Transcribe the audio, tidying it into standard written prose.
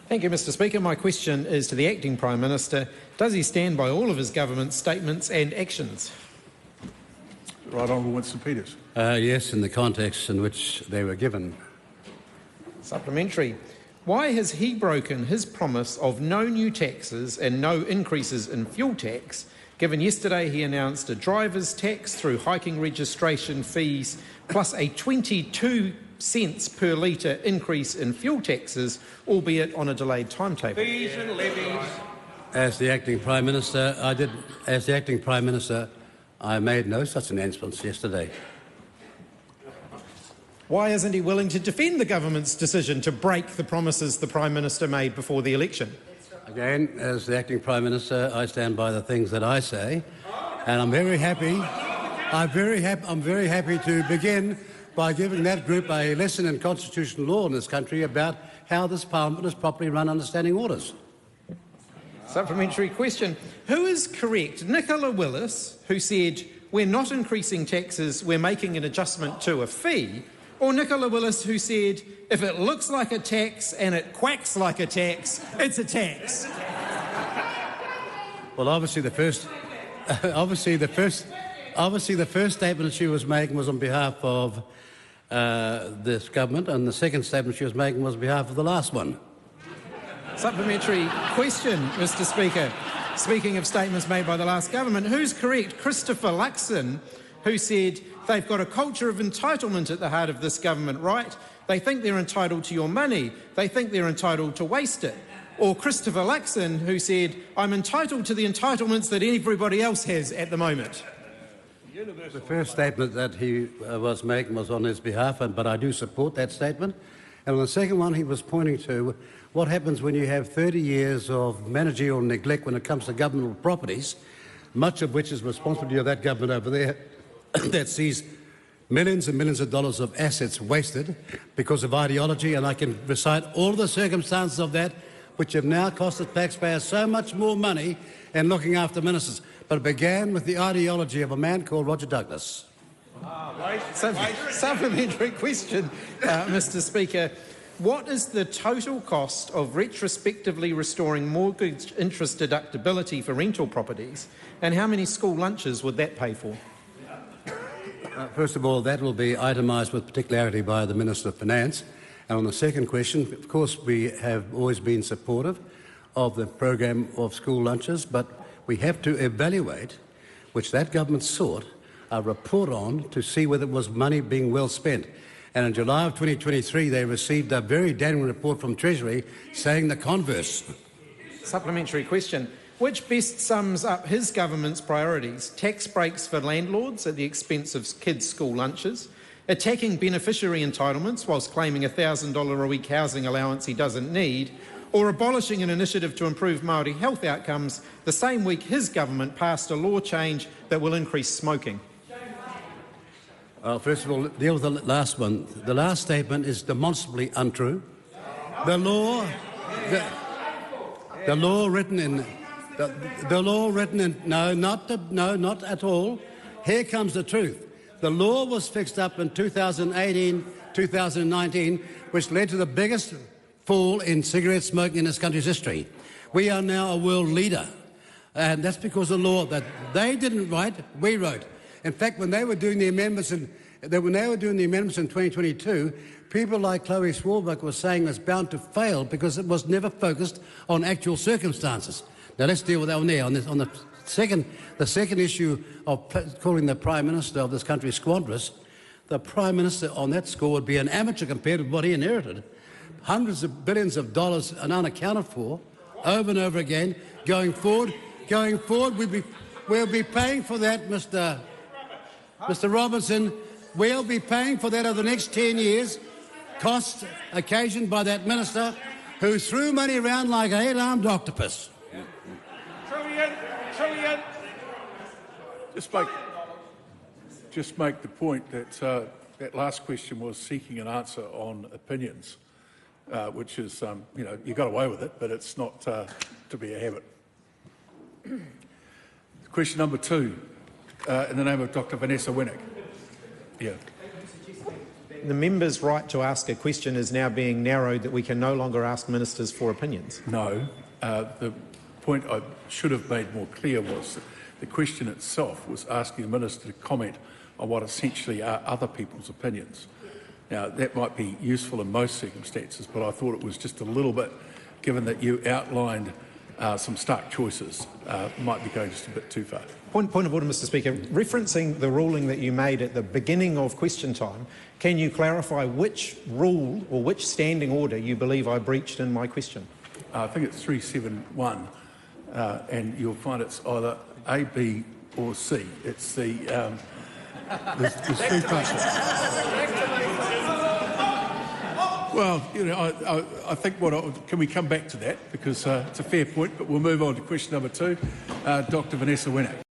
Thank you, Mr Speaker. My question is to the Acting Prime Minister. Does he stand by all of his government's statements and actions? Right Honourable Winston Peters. Yes, in the context in which they were given. Supplementary. Why has he broken his promise of no new taxes and no increases in fuel tax, given yesterday he announced a driver's tax through hiking registration fees plus a 22 cents per litre increase in fuel taxes, albeit on a delayed timetable? Fees and levies. As the Acting Prime Minister, I made no such announcements yesterday. Why isn't he willing to defend the government's decision to break the promises the Prime Minister made before the election? Again, as the Acting Prime Minister, I stand by the things that I say, and I'm very happy to begin by giving that group a lesson in constitutional law in this country about how this Parliament is properly run under standing orders. Supplementary question. Who is correct? Nicola Willis, who said, "We're not increasing taxes, we're making an adjustment to a fee," or Nicola Willis, who said, "If it looks like a tax and it quacks like a tax, it's a tax"? Well, obviously the first statement she was making was on behalf of this government, and the second statement she was making was on behalf of the last one. Supplementary question, Mr Speaker. Speaking of statements made by the last government, who's correct? Christopher Luxon, who said they've got a culture of entitlement at the heart of this government, right? They think they're entitled to your money. They think they're entitled to waste it. Or Christopher Luxon, who said, "I'm entitled to the entitlements that everybody else has at the moment." The first statement that he was making was on his behalf, but I do support that statement. And on the second one, he was pointing to what happens when you have 30 years of managerial neglect when it comes to governmental properties, much of which is responsibility of that government over there, that sees millions and millions of dollars of assets wasted because of ideology, and I can recite all the circumstances of that, which have now cost the taxpayers so much more money in looking after ministers. But it began with the ideology of a man called Roger Douglas. Supplementary question, Mr Speaker. What is the total cost of retrospectively restoring mortgage interest deductibility for rental properties, and how many school lunches would that pay for? First of all, that will be itemised with particularity by the Minister of Finance. And on the second question, of course, we have always been supportive of the program of school lunches, but we have to evaluate, which that government sought, a report on to see whether it was money being well spent. And in July of 2023, they received a very damning report from Treasury saying the converse. Supplementary question. Which best sums up his government's priorities? Tax breaks for landlords at the expense of kids' school lunches, attacking beneficiary entitlements whilst claiming a $1,000 a week housing allowance he doesn't need, or abolishing an initiative to improve Māori health outcomes the same week his government passed a law change that will increase smoking? First of all, deal with the last one. The last statement is demonstrably untrue. The law written in no, not at all. Here comes the truth. The law was fixed up in 2018, 2019, which led to the biggest fall in cigarette smoking in this country's history. We are now a world leader, and that's because the law that they didn't write, we wrote. In fact, when they were doing the amendments in 2022, people like Chloe Swarbrick were saying it was bound to fail because it was never focused on actual circumstances. Now let's deal with that one there. On the second issue of calling the Prime Minister of this country squanderous, the Prime Minister on that score would be an amateur compared with what he inherited. Hundreds of billions of dollars and unaccounted for, over and over again. Going forward, we'll be paying for that, Mr. Robinson. We'll be paying for that over the next 10 years. Costs occasioned by that minister who threw money around like an 8-armed octopus. Trillion. Just make the point that that last question was seeking an answer on opinions, which is, you got away with it, but it's not to be a habit. Question number 2, in the name of Dr. Vanessa Winnick. Yeah. the member's right to ask a question is now being narrowed, that we can no longer ask ministers for opinions? No. The point I should have made more clear was that the question itself was asking the minister to comment on what essentially are other people's opinions. Now, that might be useful in most circumstances, but I thought it was just a little bit, given that you outlined some stark choices, might be going just a bit too far. Point of order, Mr Speaker. Referencing the ruling that you made at the beginning of question time, can you clarify which rule or which standing order you believe I breached in my question? I think it's 371, and you'll find it's either A, B or C. It's the... there's three parts. Well, you know, I think can we come back to that, because it's a fair point, but we'll move on to question number 2. Dr Vanessa Winnock.